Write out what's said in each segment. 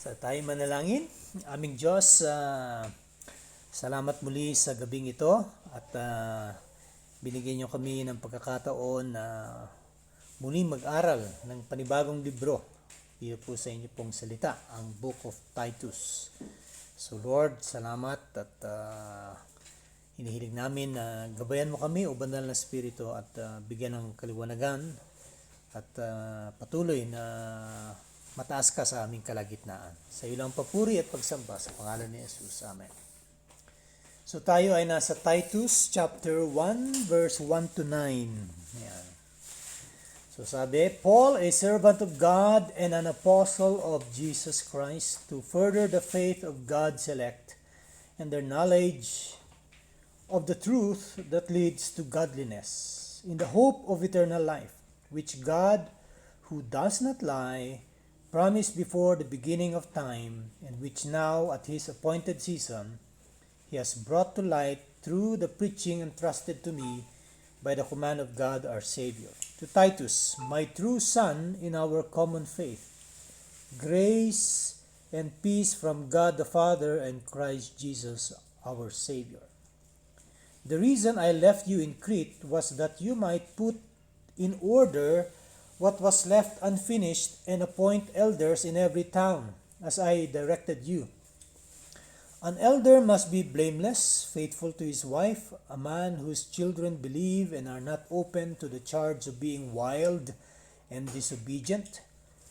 Sa tayo manalangin, aming Diyos, salamat muli sa gabing ito at binigyan niyo kami ng pagkakataon na muling mag-aral ng panibagong libro dito po sa inyo pong salita, ang Book of Titus. So Lord, salamat at hinihiling namin na gabayan mo kami o banal na Espiritu at bigyan ng kaliwanagan at patuloy na mataas ka sa aming kalagitnaan. Sa iyo lang papuri at pagsamba sa pangalan ni Jesus. Amen. So tayo ay nasa Titus chapter 1 verse 1 to 9. Ayan. So sabi, Paul, a servant of God and an apostle of Jesus Christ, to further the faith of God's elect and their knowledge of the truth that leads to godliness, in the hope of eternal life, which God, who does not lie, promised before the beginning of time, and which now at his appointed season he has brought to light through the preaching entrusted to me by the command of God our Savior. To Titus, my true son in our common faith, grace and peace from God the Father and Christ Jesus our Savior. The reason I left you in Crete was that you might put in order what was left unfinished and appoint elders in every town, as I directed you. An elder must be blameless, faithful to his wife, a man whose children believe and are not open to the charge of being wild and disobedient.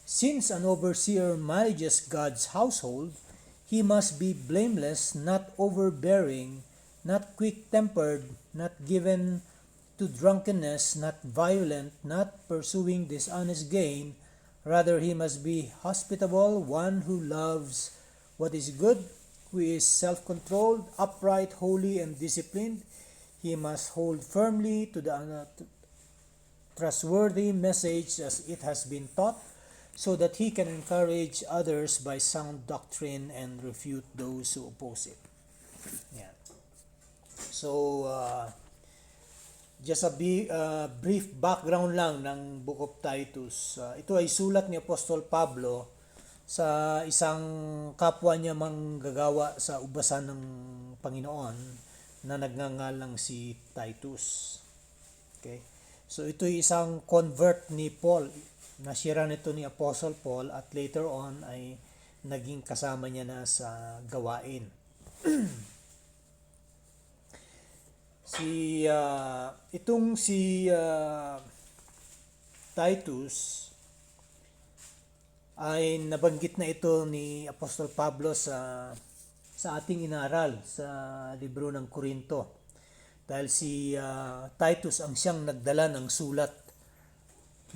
Since an overseer manages God's household, he must be blameless, not overbearing, not quick-tempered, not given to drunkenness, not violent, not pursuing dishonest gain. Rather, he must be hospitable, one who loves what is good, who is self-controlled, upright, holy, and disciplined. He must hold firmly to the trustworthy message as it has been taught, so that he can encourage others by sound doctrine and refute those who oppose it. Yeah. So, just a brief background lang ng Book of Titus. Ito ay sulat ni Apostol Pablo sa isang kapwa niya manggagawa sa ubasan ng Panginoon na nagngangalang si Titus. Okay? So ito ay isang convert ni Paul. Nasira nito ni Apostle Paul at later on ay naging kasama niya na sa gawain. Itong si Titus ay nabanggit na ito ni Apostol Pablo sa ating inaral sa libro ng Korinto. Dahil si Titus ang siyang nagdala ng sulat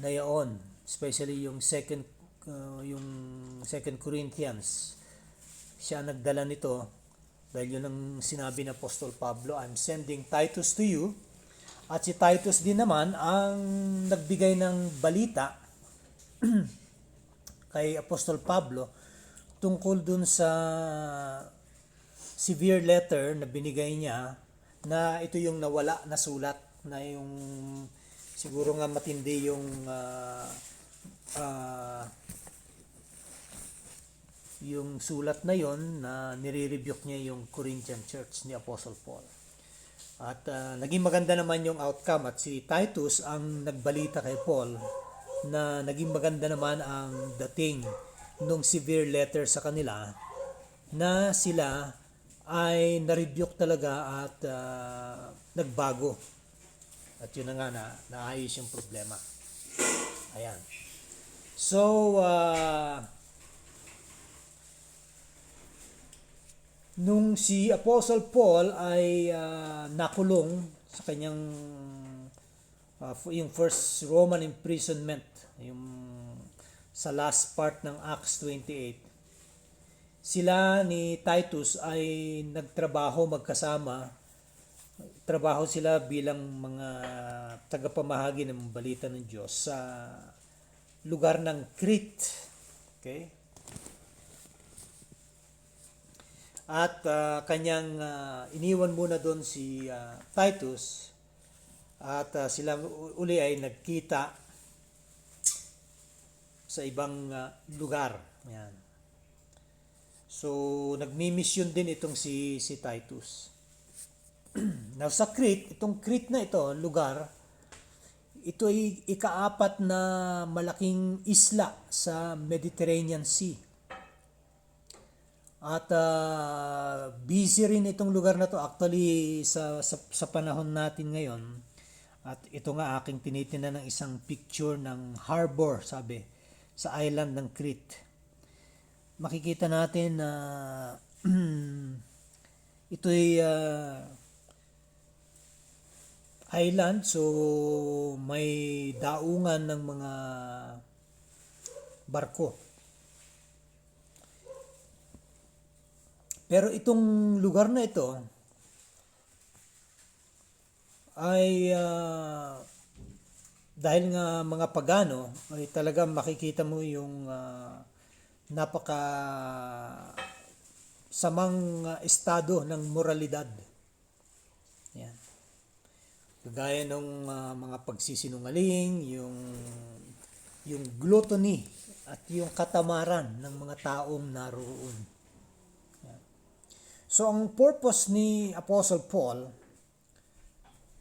na yaon, especially yung second Corinthians. Siya nagdala nito. Dahil yun ang sinabi ng Apostol Pablo, I'm sending Titus to you. At si Titus din naman ang nagbigay ng balita kay Apostol Pablo tungkol dun sa severe letter na binigay niya na ito yung nawala na sulat na yung siguro nga matindi yung sulat na yon na nire-rebuke niya yung Corinthian church ni Apostle Paul. At naging maganda naman yung outcome at si Titus ang nagbalita kay Paul na naging maganda naman ang dating nung severe letter sa kanila na sila ay na-rebuke talaga at nagbago. At yun na nga na naayos yung problema. Ayan. So, nung si Apostle Paul ay nakulong sa kanyang yung first Roman imprisonment, yung sa last part ng Acts 28, sila ni Titus ay nagtrabaho magkasama. Trabaho sila bilang mga tagapamahagi ng balita ng Diyos sa lugar ng Crete. Okay? At kanyang iniwan muna doon si Titus at sila uli ay nagkita sa ibang lugar. Yan. So, nagmi-mission din itong si Titus. Now, sa Crete, itong Crete na ito, lugar, ito ay ikaapat na malaking isla sa Mediterranean Sea. At busy rin itong lugar na to actually sa panahon natin ngayon. At ito nga aking tinitingnan ng isang picture ng harbor, sabi, sa island ng Crete. Makikita natin na ito'y island, so may daungan ng mga barko. Pero itong lugar na ito ay dahil nga mga pagano ay talagang makikita mo yung napaka samang estado ng moralidad. Yan. Kagaya ng mga pagsisinungaling, yung gluttony at yung katamaran ng mga taong naroon. Yan. So ang purpose ni Apostle Paul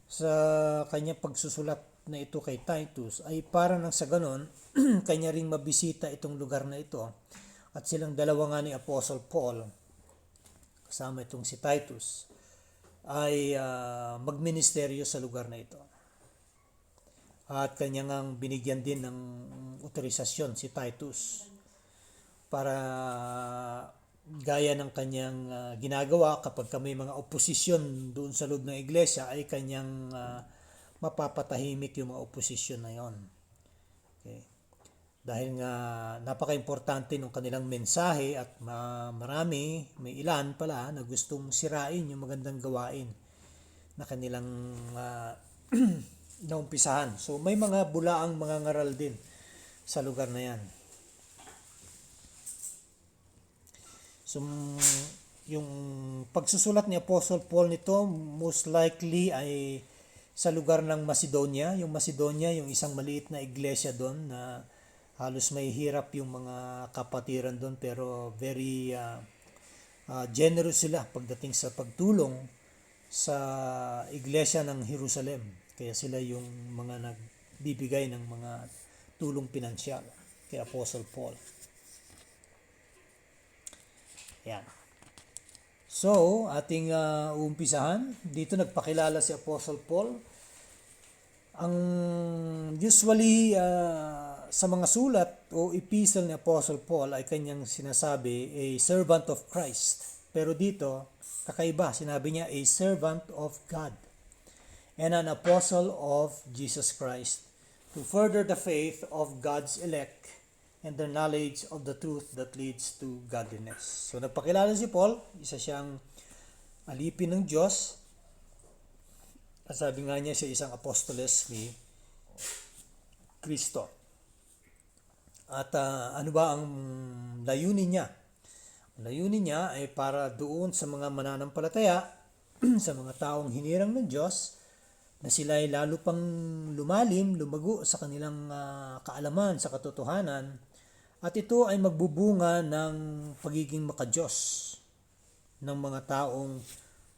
sa kanyang pagsusulat na ito kay Titus ay para nang sa ganon kanya ring mabisita itong lugar na ito, at silang dalawa nga ni Apostle Paul kasama itong si Titus ay magministeryo sa lugar na ito, at kanya ngang binigyan din ng otorisasyon si Titus para gaya ng kanyang ginagawa kapag may mga oposisyon doon sa loob ng iglesia ay kanyang mapapatahimik yung mga oposisyon na yon. Okay. Dahil nga napaka-importante ng kanilang mensahe at may ilan pala na gustong sirain yung magandang gawain na kanilang naumpisahan. So may mga bulaang mga ngaral din sa lugar na yan. So, yung pagsusulat ni Apostle Paul nito most likely ay sa lugar ng Macedonia. Yung Macedonia, yung isang maliit na iglesia doon na halos may hirap yung mga kapatiran doon, pero very generous sila pagdating sa pagtulong sa iglesia ng Jerusalem. Kaya sila yung mga nagbibigay ng mga tulong pinansyal kay Apostle Paul. Yan. So, ating uumpisahan. Dito nagpakilala si Apostle Paul. Ang usually sa mga sulat o epistle ni Apostle Paul ay kanyang sinasabi a servant of Christ. Pero dito, kakaiba, sinabi niya a servant of God and an apostle of Jesus Christ to further the faith of God's elect and the knowledge of the truth that leads to godliness. So nagpakilala si Paul, isa siyang alipin ng Diyos. At sabi nga niya siya isang apostoles ni Kristo. At ano ba ang layunin niya? Ang layunin niya ay para doon sa mga mananampalataya, sa mga taong hinirang ng Diyos, na sila ay lalo pang lumalim, lumago sa kanilang kaalaman sa katotohanan, at ito ay magbubunga ng pagiging makadiyos ng mga taong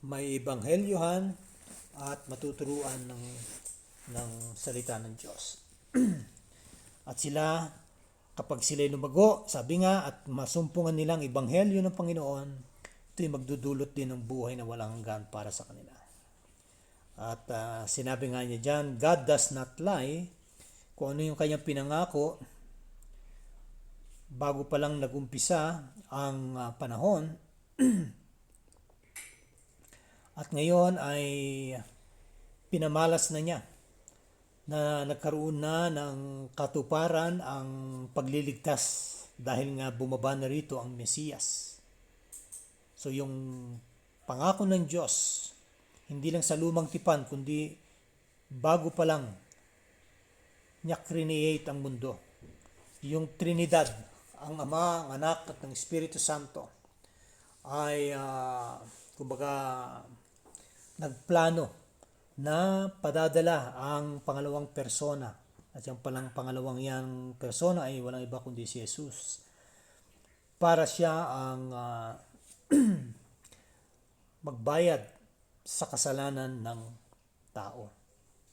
may ebanghelyohan at matuturuan ng salita ng Diyos. At sila, kapag sila lumago, sabi nga, at masumpungan nilang ebanghelyo ng Panginoon, ito'y magdudulot din ng buhay na walang hanggan para sa kanila. At sinabi nga niya dyan, God does not lie. Kung ano yung kanyang pinangako, bago pa lang nagumpisa ang panahon, at ngayon ay pinamalas na niya na nagkaroon na ng katuparan ang pagliligtas dahil nga bumaba na rito ang Mesiyas. So yung pangako ng Diyos, hindi lang sa lumang tipan, kundi bago pa lang niya create ang mundo. Yung Trinidad, ang Ama, ang Anak at ng Espiritu Santo ay kumbaga nagplano na padadala ang pangalawang persona. At yung palang pangalawang yang persona ay walang iba kundi si Jesus. para siya ang magbayad sa kasalanan ng tao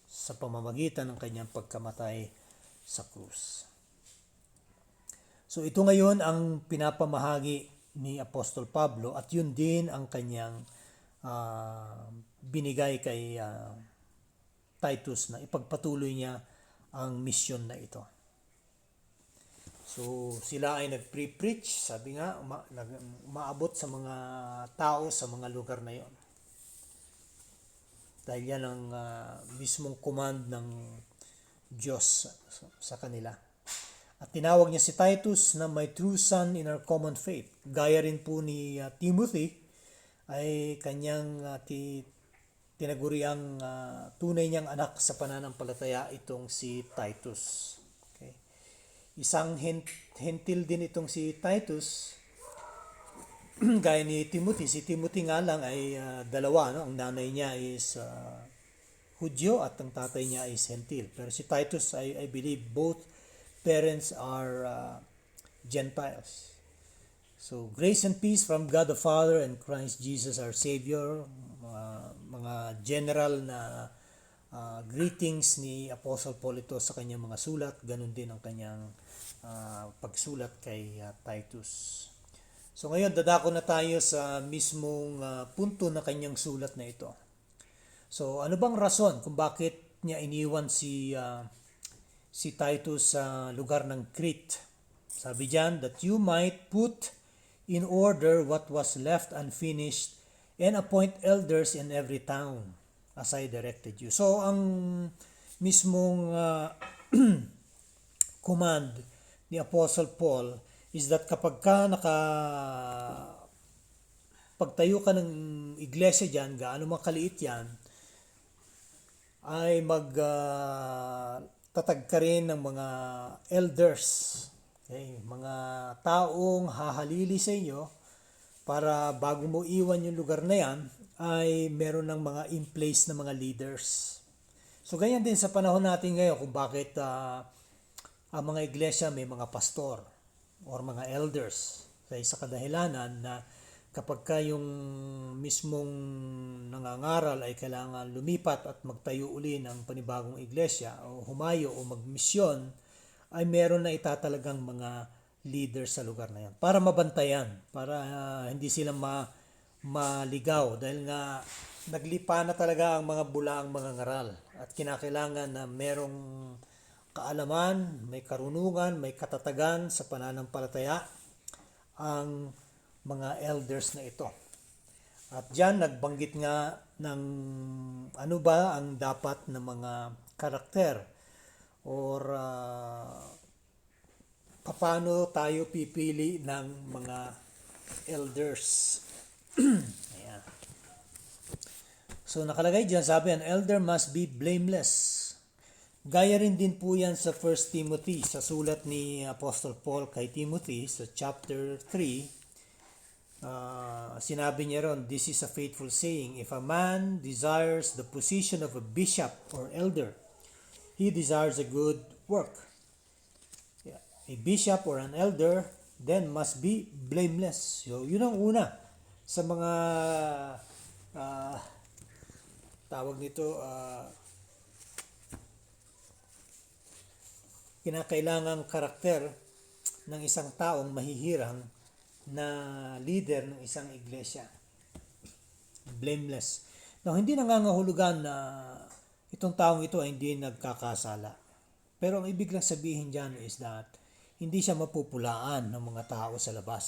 sa pamamagitan ng kanyang pagkamatay sa krus. So ito ngayon ang pinapamahagi ni Apostol Pablo at yun din ang kanyang binigay kay Titus na ipagpatuloy niya ang misyon na ito. So sila ay nag-preach, sabi nga, umaabot sa mga tao sa mga lugar na yon. Dahil yan ang mismong command ng Diyos sa kanila. At tinawag niya si Titus na my true son in our common faith. Gaya rin po ni Timothy ay kanyang tinaguriang tunay niyang anak sa pananampalataya itong si Titus. Okay. Isang hentil din itong si Titus, gaya ni Timothy. Si Timothy nga lang ay dalawa. No? Ang nanay niya is Hudyo at ang tatay niya is hentil. Pero si Titus, I believe both parents are Gentiles. So, grace and peace from God the Father and Christ Jesus our Savior. Mga general na greetings ni Apostle Paul ito sa kanyang mga sulat. Ganun din ang kanyang pagsulat kay Titus. So, ngayon dadako na tayo sa mismong punto na kanyang sulat na ito. So, ano bang rason kung bakit niya iniwan si Titus sa lugar ng Crete? Sabi diyan, that you might put in order what was left unfinished and appoint elders in every town as I directed you. So, ang mismong command ni Apostle Paul is that kapag ka pagtayo ka ng iglesia diyan, gaano makaliit yan, ay tatag ka rin ng mga elders, okay? Mga taong hahalili sa inyo para bago mo iwan yung lugar na yan ay meron ng mga in place na mga leaders. So ganyan din sa panahon natin ngayon kung bakit ang mga iglesia may mga pastor or mga elders sa kadahilanan na kapag ka yung mismong nangangaral ay kailangan lumipat at magtayo uli ng panibagong iglesia o humayo o magmisyon, ay meron na itatalagang mga leaders sa lugar na yan para mabantayan, para hindi sila maligaw dahil nga naglipa na talaga ang mga bulaang mga ngaral at kinakailangan na merong kaalaman, may karunungan, may katatagan sa pananampalataya ang mga elders na ito. At diyan nagbanggit nga ng ano ba ang dapat na mga karakter or paano tayo pipili ng mga elders. Ayan. So nakalagay diyan, sabi, an elder must be blameless. Gaya rin din po yan sa 1 Timothy, sa sulat ni Apostle Paul kay Timothy sa chapter 3. Sinabi niya ron, this is a faithful saying, if a man desires the position of a bishop or elder, he desires a good work. Yeah. A bishop or an elder then must be blameless. So yun ang una sa mga tawag nito kinakailangang karakter ng isang taong mahihirang na leader ng isang iglesia. Blameless. Now, hindi nangangahulugan na itong taong ito ay hindi nagkakasala. Pero ang ibig lang sabihin dyan is that hindi siya mapupulaan ng mga tao sa labas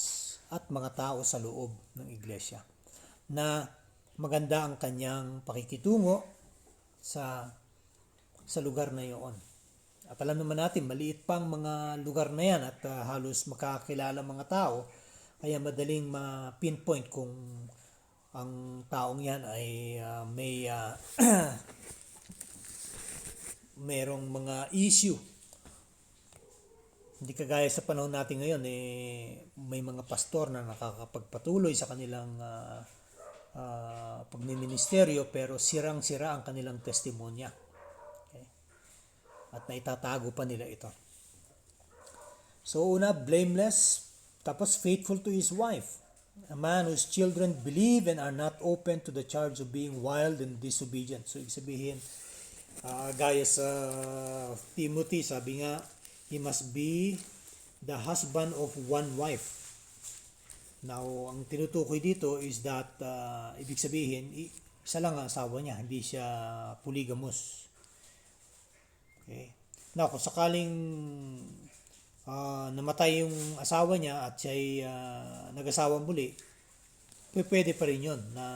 at mga tao sa loob ng iglesia. Na maganda ang kanyang pakikitungo sa lugar na iyon. At alam naman natin, maliit pang mga lugar na yan at halos makakilala mga tao. Kaya madaling ma-pinpoint kung ang taong yan ay merong mga issue. Hindi kagaya sa panahon natin ngayon, may mga pastor na nakakapagpatuloy sa kanilang pagmiministeryo pero sirang-sira ang kanilang testimonya. Okay? At naitatago pa nila ito. So una, blameless. Tapos faithful to his wife. A man whose children believe and are not open to the charge of being wild and disobedient. So, ibig sabihin, gaya sa Timothy, sabi nga, he must be the husband of one wife. Now, ang tinutukoy dito is that, ibig sabihin, isa lang ang asawa niya, hindi siya polygamous. Okay. Now, kung sakaling namatay yung asawa niya at siya'y nag-asawa muli, pwede pa rin yun na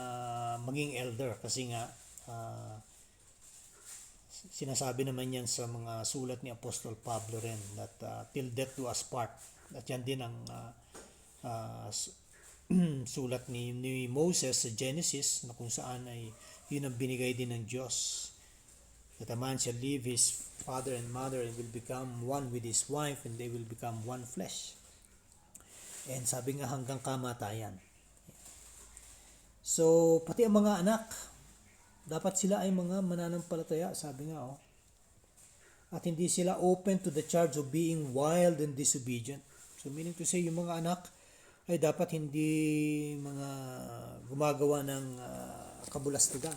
maging elder kasi nga sinasabi naman yan sa mga sulat ni Apostol Pablo rin that till death do us part. At yan din ang sulat ni Moses sa Genesis na kung saan ay yun ang binigay din ng Diyos. That a man shall leave his father and mother and will become one with his wife and they will become one flesh. And sabi nga hanggang kamatayan. So, pati ang mga anak, dapat sila ay mga mananampalataya, sabi nga At hindi sila open to the charge of being wild and disobedient. So, meaning to say, yung mga anak ay dapat hindi mga gumagawa ng kabulastugan.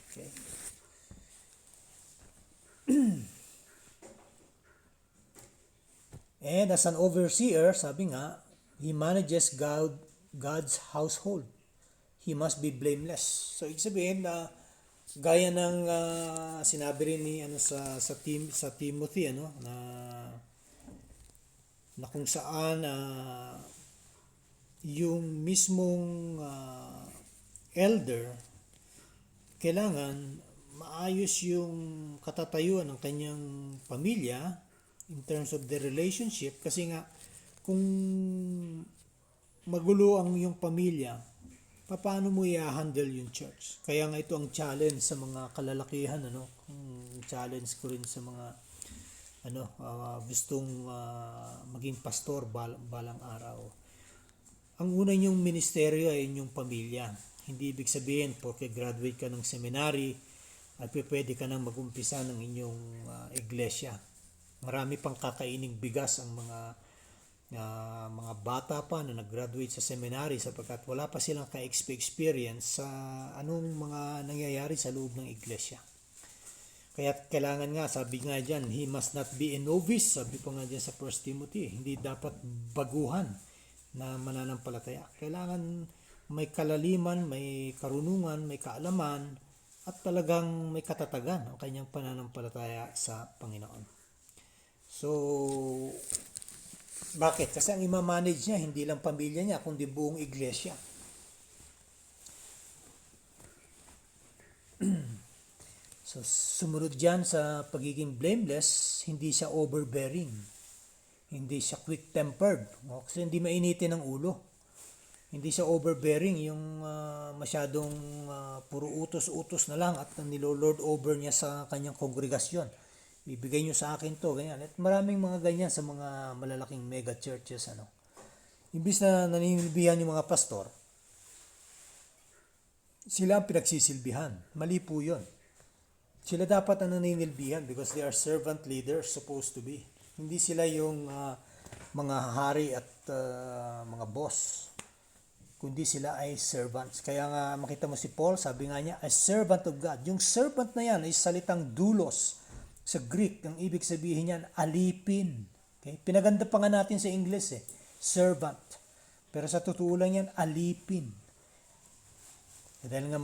Okay? And as an overseer, sabi nga, he manages God's household. He must be blameless. So, ibig sabihin na gaya ng sinabi rin ni sa Timothy na kung saan yung mismong elder kailangan maayos yung katatayuan ng kanyang pamilya in terms of the relationship kasi nga kung magulo ang yung pamilya, paano mo i-handle yung church? Kaya nga ito ang challenge sa mga kalalakihan, challenge ko rin sa mga gustong maging pastor balang araw. Ang una niyong ministeryo ay inyong pamilya. Hindi ibig sabihin porque graduate ka ng seminary at pwede ka nang mag-umpisa ng inyong iglesia. Marami pang kakaining bigas ang mga bata pa na nag-graduate sa seminary sapagkat wala pa silang ka-experience sa anong mga nangyayari sa loob ng iglesia. Kaya kailangan nga, sabi nga dyan, he must not be a novice, sabi pa nga dyan sa 1 Timothy, hindi dapat baguhan na mananampalataya. Kailangan may kalaliman, may karunungan, may kaalaman, at talagang may katatagan ang kanyang pananampalataya sa Panginoon. So, bakit? Kasi ang ima-manage niya, hindi lang pamilya niya, kundi buong iglesia. So, sumunod dyan sa pagiging blameless, hindi siya overbearing. Hindi siya quick-tempered. Kasi hindi mainitin ang ulo. Hindi siya overbearing, yung masyadong puro utos-utos na lang at nilo-lord over niya sa kanyang kongregasyon. Ibigay nyo sa akin to, ganyan. At maraming mga ganyan sa mga malalaking mega churches. Imbis na naninilbihan yung mga pastor, sila ang pinagsisilbihan. Mali po yun. Sila dapat ang naninilbihan because they are servant leaders supposed to be. Hindi sila yung mga hari at mga boss, kundi sila ay servants. Kaya nga makita mo si Paul, sabi nga niya, a servant of God. Yung servant na yan ay salitang doulos. Sa Greek, ang ibig sabihin niyan, alipin. Okay? Pinaganda pa nga natin sa English servant. Pero sa totoo lang yan, alipin. Dahil nga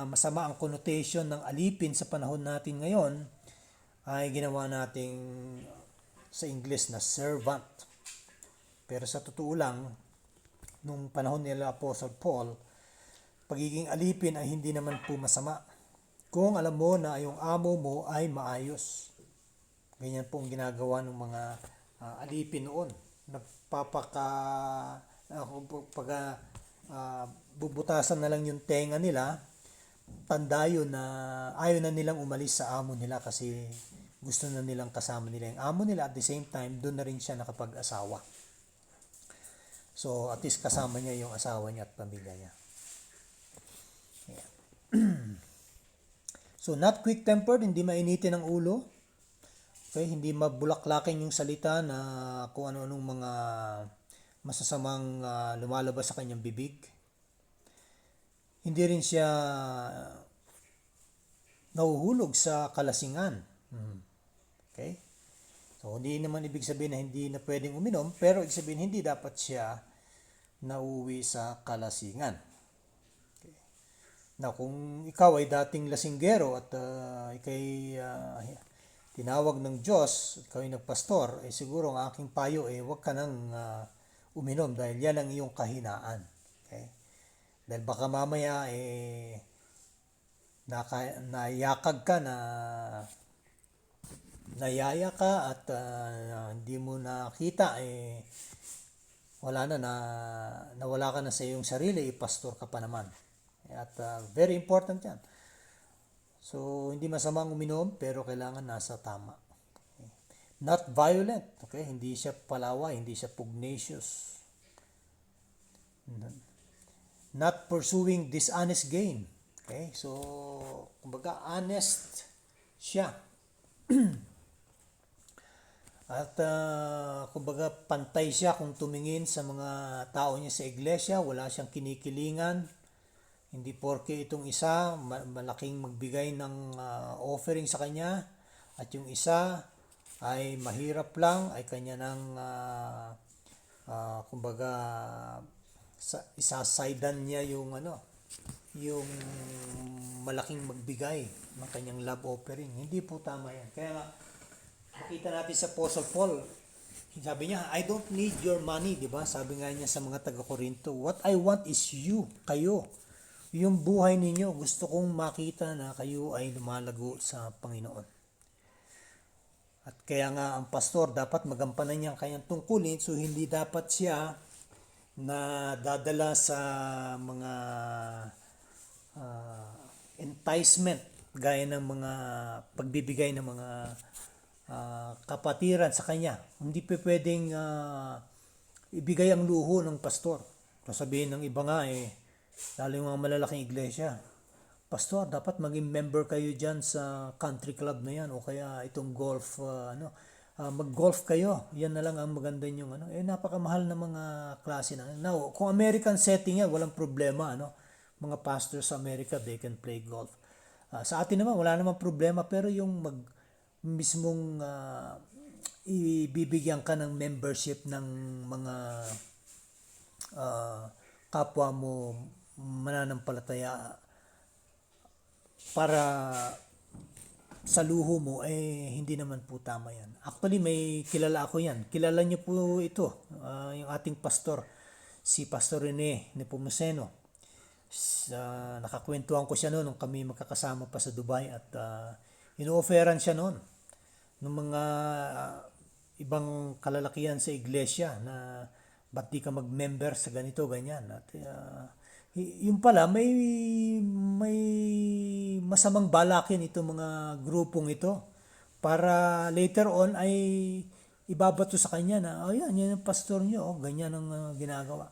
masama ang connotation ng alipin sa panahon natin ngayon, ay ginawa nating sa English na servant. Pero sa totoo lang, nung panahon nila Apostle Paul, pagiging alipin ay hindi naman po masama. Kung alam mo na yung amo mo ay maayos. Ganyan po ang ginagawa ng mga alipin noon. Bubutasan na lang yung tenga nila, tanda yun na ayaw na nilang umalis sa amo nila kasi gusto na nilang kasama nila yung amo nila. At the same time, doon na rin siya nakapag-asawa. So, at least kasama niya yung asawa niya at pamilya niya. So, not quick-tempered, hindi mainitin ang ulo. Okay, hindi mabulaklakin yung salita na kung ano-anong mga masasamang lumalabas sa kanyang bibig. Hindi rin siya nahuhulog sa kalasingan. Okay? So, hindi naman ibig sabihin na hindi na pwedeng uminom, pero ibig sabihin hindi dapat siya nauwi sa kalasingan. Okay. Now, kung ikaw ay dating lasinggero at ikay tinawag ng Diyos, ikaw ay nagpastor, siguro ang aking payo huwag ka nang uminom dahil yan ang iyong kahinaan. Okay? Dahil baka mamaya nayakag ka na nayaya ka at hindi mo nakita nawala ka na sa iyong sarili, pastor ka pa naman. At very important yan. So, hindi masamang uminom, pero kailangan nasa tama. Okay. Not violent. Okay? Hindi siya palaway, hindi siya pugnacious. Not pursuing dishonest gain. Okay? So, kumbaga, honest siya. At kumbaga, pantay siya kung tumingin sa mga tao niya sa iglesia. Wala siyang kinikilingan. Hindi porke itong isa malaking magbigay ng offering sa kanya at yung isa ay mahirap lang, ay kanya ng kumbaga isasidean niya yung yung malaking magbigay ng kanyang love offering. Hindi po tama yan. Kaya makita natin sa Apostle Paul, sabi niya, I don't need your money, di ba? Sabi nga niya sa mga taga-Korinto, what I want is you, kayo. Yung buhay ninyo, gusto kong makita na kayo ay lumalago sa Panginoon. At kaya nga ang pastor dapat magampanan niya ang kanyang tungkulin, so hindi dapat siya na dadala sa mga enticement gaya ng mga pagbibigay ng mga kapatiran sa kanya. Hindi pa pwedeng ibigay ang luho ng pastor. Sasabihin ng iba nga lalo yung mga malalaking iglesia, pastor, dapat maging member kayo dyan sa country club na yan o kaya itong golf, mag-golf kayo. Yan na lang ang maganda yung napakamahal na mga klase na. Now, kung American setting yan, walang problema, mga pastors sa America, they can play golf. Sa atin naman, wala namang problema, pero yung mismong ibibigyan ka ng membership ng mga kapwa mo mananampalataya para sa luho mo, hindi naman po tama yan. Actually, may kilala ako yan. Kilala niyo po ito, yung ating pastor, si Pastor Rene Nepomuceno. Nakakwentuhan ko siya noon nung kami magkakasama pa sa Dubai at ino-offeran siya noon ng mga ibang kalalakihan sa iglesia na ba't di ka mag-member sa ganito, ganyan. At yung pala, may masamang balakin itong mga grupong ito para later on ay ibabato sa kanya na, yan yung pastor nyo, ganyan ang ginagawa.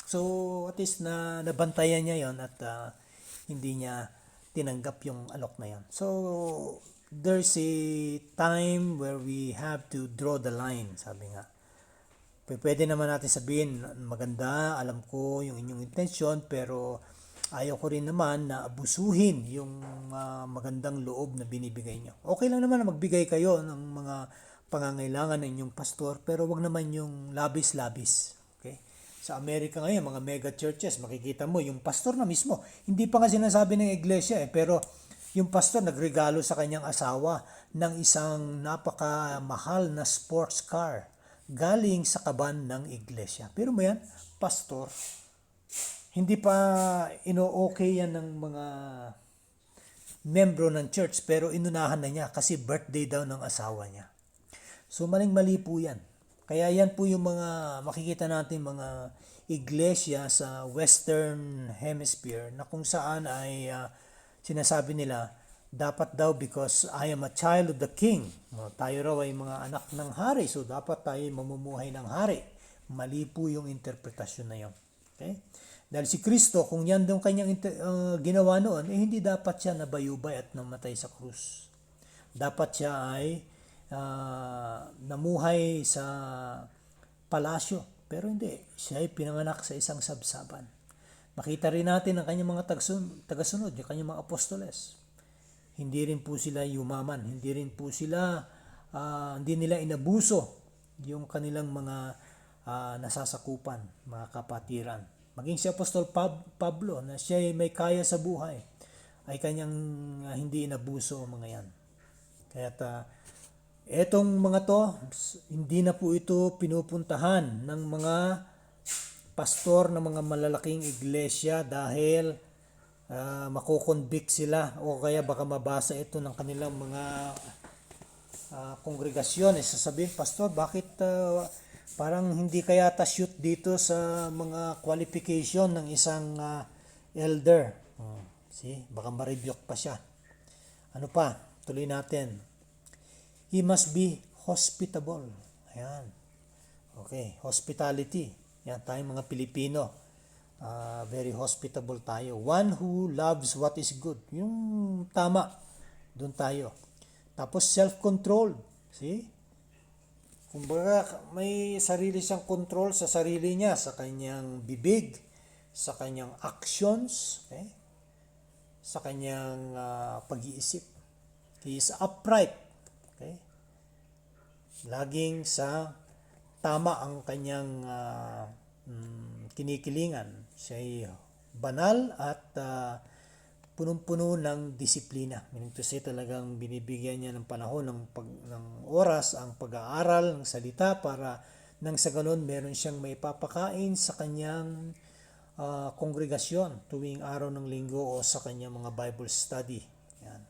So, at least nabantayan niya yon at hindi niya tinanggap yung alok na yan. So, there's a time where we have to draw the line, sabi nga. Pwede naman natin sabihin, maganda, alam ko yung inyong intensyon, pero ayaw ko rin naman na abusuhin yung magandang loob na binibigay nyo. Okay lang naman na magbigay kayo ng mga pangangailangan ng inyong pastor, pero wag naman yung labis-labis. Okay? Sa Amerika ngayon, mga mega churches, makikita mo, yung pastor na mismo, hindi pa nga sinasabi ng iglesia pero yung pastor nagregalo sa kanyang asawa ng isang napakamahal na sports car galing sa kaban ng iglesia. Pero mo yan, pastor, hindi pa ino-okay yan ng mga membro ng church, pero inunahan na niya kasi birthday daw ng asawa niya. So maling-mali po yan. Kaya yan po yung mga makikita natin mga iglesia sa Western Hemisphere na kung saan ay sinasabi nila, dapat daw because I am a child of the king. Tayo raw ay mga anak ng hari, so dapat tayo mamumuhay ng hari. Mali po yung interpretasyon na yun. Okay? Dahil si Kristo, kung yan yung kanyang ginawa noon, hindi dapat siya nabayubay at namatay sa krus. Dapat siya ay namuhay sa palasyo. Pero hindi, siya ay pinanganak sa isang sabsaban. Makita rin natin ang kanyang mga tagasunod, yung kanyang mga apostoles. Hindi rin po sila yumaman, hindi rin po sila, hindi nila inabuso yung kanilang mga nasasakupan, mga kapatiran. Maging si Apostol Pablo na siya ay may kaya sa buhay, ay kanyang hindi inabuso ang mga yan. Kaya etong mga to, hindi na po ito pinupuntahan ng mga pastor ng mga malalaking iglesia dahil makukonvict sila o kaya baka mabasa ito ng kanilang mga kongregasyon. Sasabihin, pastor, bakit parang hindi kaya shoot dito sa mga qualification ng isang elder? See, baka ma-rebuke pa siya. Ano pa? Tuloy natin. He must be hospitable. Ayan. Okay, hospitality. Yan, tayong mga Pilipino. Very hospitable tayo. One who loves what is good. Yung tama. Doon tayo. Tapos self-control. See? Kumbaga, may sarili siyang control sa sarili niya, sa kanyang bibig, sa kanyang actions, okay? Sa kanyang pag-iisip. He is upright. Okay? Laging sa tama ang kanyang kinikilingan. Siya ay banal at punong-puno ng disiplina. Meaning to say, talagang binibigyan niya ng panahon, ng oras, ang pag-aaral ng salita para nang sa ganun meron siyang may papakain sa kanyang kongregasyon tuwing araw ng linggo o sa kanyang mga Bible study. Yan.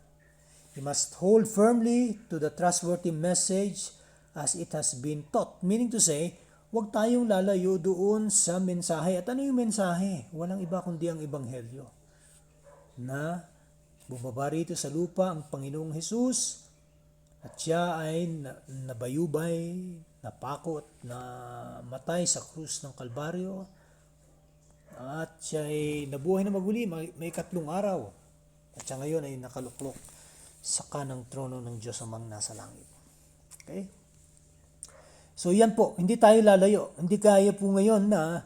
He must hold firmly to the trustworthy message as it has been taught. Meaning to say, huwag tayong lalayo doon sa mensahe. At ano yung mensahe? Walang iba kundi ang Ebanghelyo. Na bumaba rito sa lupa ang Panginoong Hesus at siya ay nabayubay, napakot, na matay sa krus ng Kalbaryo at siya ay nabuhay na maguli, may 3 araw. At siya ngayon ay nakaluklok sa kanang trono ng Diyos amang nasa langit. Okay? So yan po, hindi tayo lalayo. Hindi kaya po ngayon na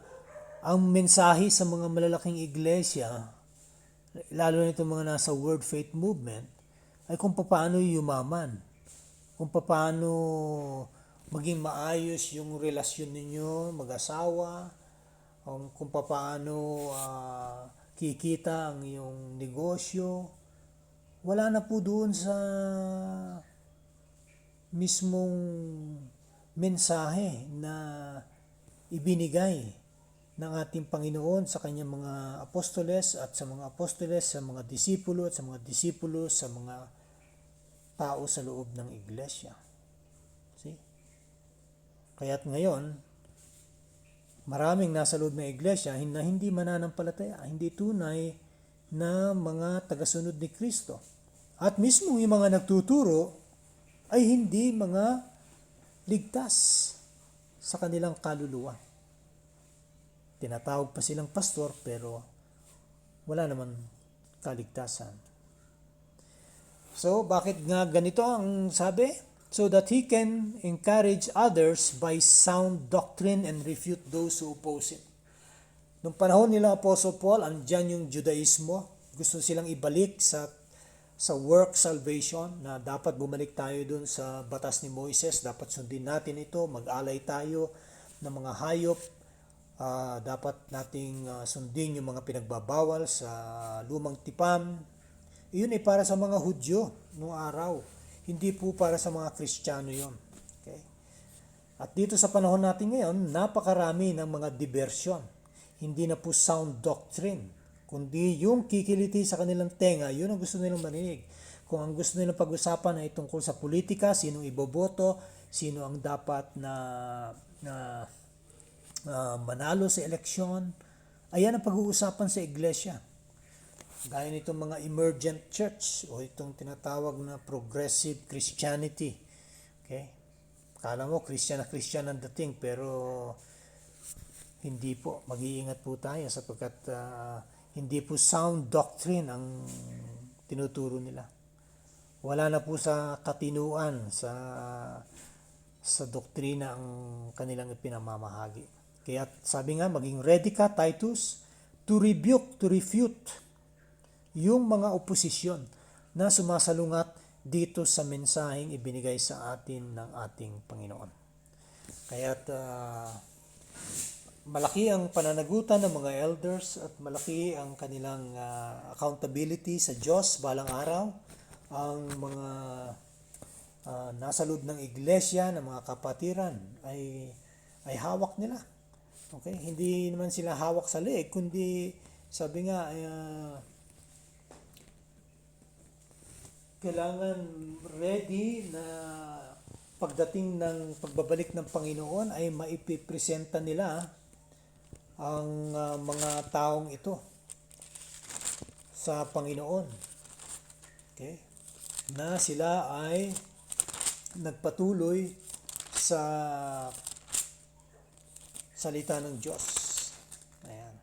ang mensahe sa mga malalaking iglesia, lalo na itong mga nasa World Faith Movement, ay kung paano yumaman, kung paano maging maayos yung relasyon ninyo, mag-asawa, kung paano kikita ang iyong negosyo. Wala na po doon sa mismong mensahe na ibinigay ng ating Panginoon sa kanyang mga apostoles at sa mga apostoles, sa mga disipulo at sa mga disipulo sa mga tao sa loob ng iglesia. See? Kaya't ngayon, maraming nasa loob ng iglesia na hindi mananampalataya, hindi tunay na mga tagasunod ni Kristo. At mismo yung mga nagtuturo ay hindi mga ligtas sa kanilang kaluluwa. Tinatawag pa silang pastor pero wala naman kaligtasan. So, bakit nga ganito ang sabi? So that he can encourage others by sound doctrine and refute those who oppose him. Nung panahon nila Apostle Paul, andyan yung Judaismo. Gusto silang ibalik sa work salvation na dapat bumalik tayo dun sa batas ni Moises. Dapat sundin natin ito. Mag-alay tayo ng mga hayop. Dapat nating sundin yung mga pinagbabawal sa lumang tipan. Iyon ay para sa mga Hudyo noong araw. Hindi po para sa mga Kristiyano yon. Okay? At dito sa panahon natin ngayon, napakarami ng mga diversion. Hindi na po sound doctrine, kundi yung kikiliti sa kanilang tenga, yun ang gusto nilang marinig. Kung ang gusto nilang pag-usapan ay tungkol sa politika, sinong iboboto, sino ang dapat na manalo sa eleksyon, ayan ang pag-uusapan sa iglesia. Gaya nitong mga emergent church o itong tinatawag na progressive Christianity. Okay? Akala mo Christian na Christian ang dating, pero hindi po. Mag-iingat po tayo sapagkat hindi po sound doctrine ang tinuturo nila. Wala na po sa katinuan, sa doktrina ang kanilang ipinamamahagi. Kaya sabi nga, maging ready ka, Titus, to rebuke, to refute yung mga oposisyon na sumasalungat dito sa mensaheng ibinigay sa atin ng ating Panginoon. Kaya't malaki ang pananagutan ng mga elders at malaki ang kanilang accountability sa Diyos balang araw. Ang mga nasa loob ng iglesia, ng mga kapatiran ay hawak nila. Okay? Hindi naman sila hawak sa leeg, kundi sabi nga kailangan ready na pagdating ng pagbabalik ng Panginoon ay maipipresenta nila ang mga taong ito sa Panginoon. Okay? Na sila ay nagpatuloy sa salita ng Diyos. Ayan.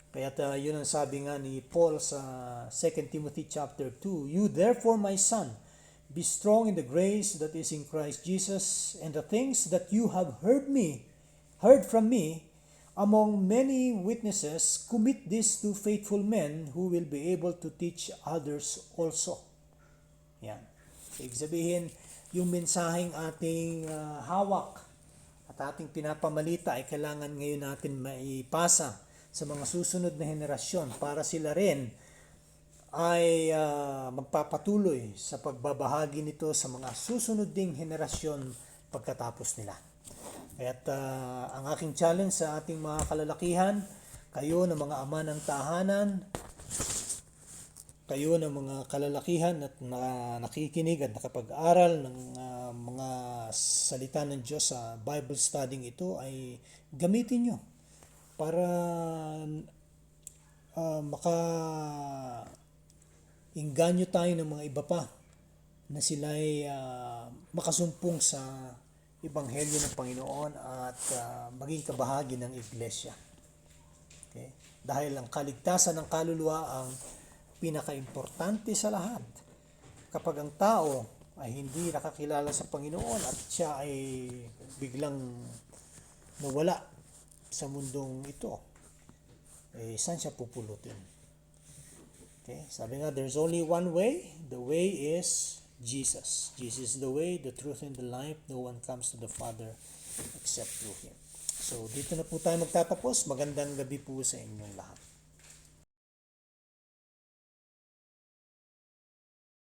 Kaya yun ang sabi nga ni Paul sa 2 Timothy chapter 2, "You therefore, my son, be strong in the grace that is in Christ Jesus, and the things that you have heard from me, among many witnesses, commit this to faithful men who will be able to teach others also." Yan. So, ibig sabihin, yung mensaheng ating hawak at ating pinapamalita ay kailangan ngayon natin maipasa sa mga susunod na henerasyon para sila rin ay magpapatuloy sa pagbabahagi nito sa mga susunod ding henerasyon pagkatapos nila. At ang aking challenge sa ating mga kalalakihan, kayo na mga ama ng tahanan, kayo na mga kalalakihan at nakikinig at nakapag-aral ng mga salita ng Diyos sa Bible studying ito ay gamitin nyo para maka-inganyo tayo ng mga iba pa na sila ay makasumpong sa Ebanghelyo ng Panginoon at maging kabahagi ng Iglesia. Okay? Dahil ang kaligtasan ng kaluluwa ang pinaka-importante sa lahat. Kapag ang tao ay hindi nakakilala sa Panginoon at siya ay biglang nawala sa mundong ito, saan siya pupulutin? Okay? Sabi nga, there's only one way. The way is Jesus. Jesus is the way, the truth, and the life. No one comes to the Father except through Him. So, dito na po tayo magtatapos. Magandang gabi po sa inyong lahat.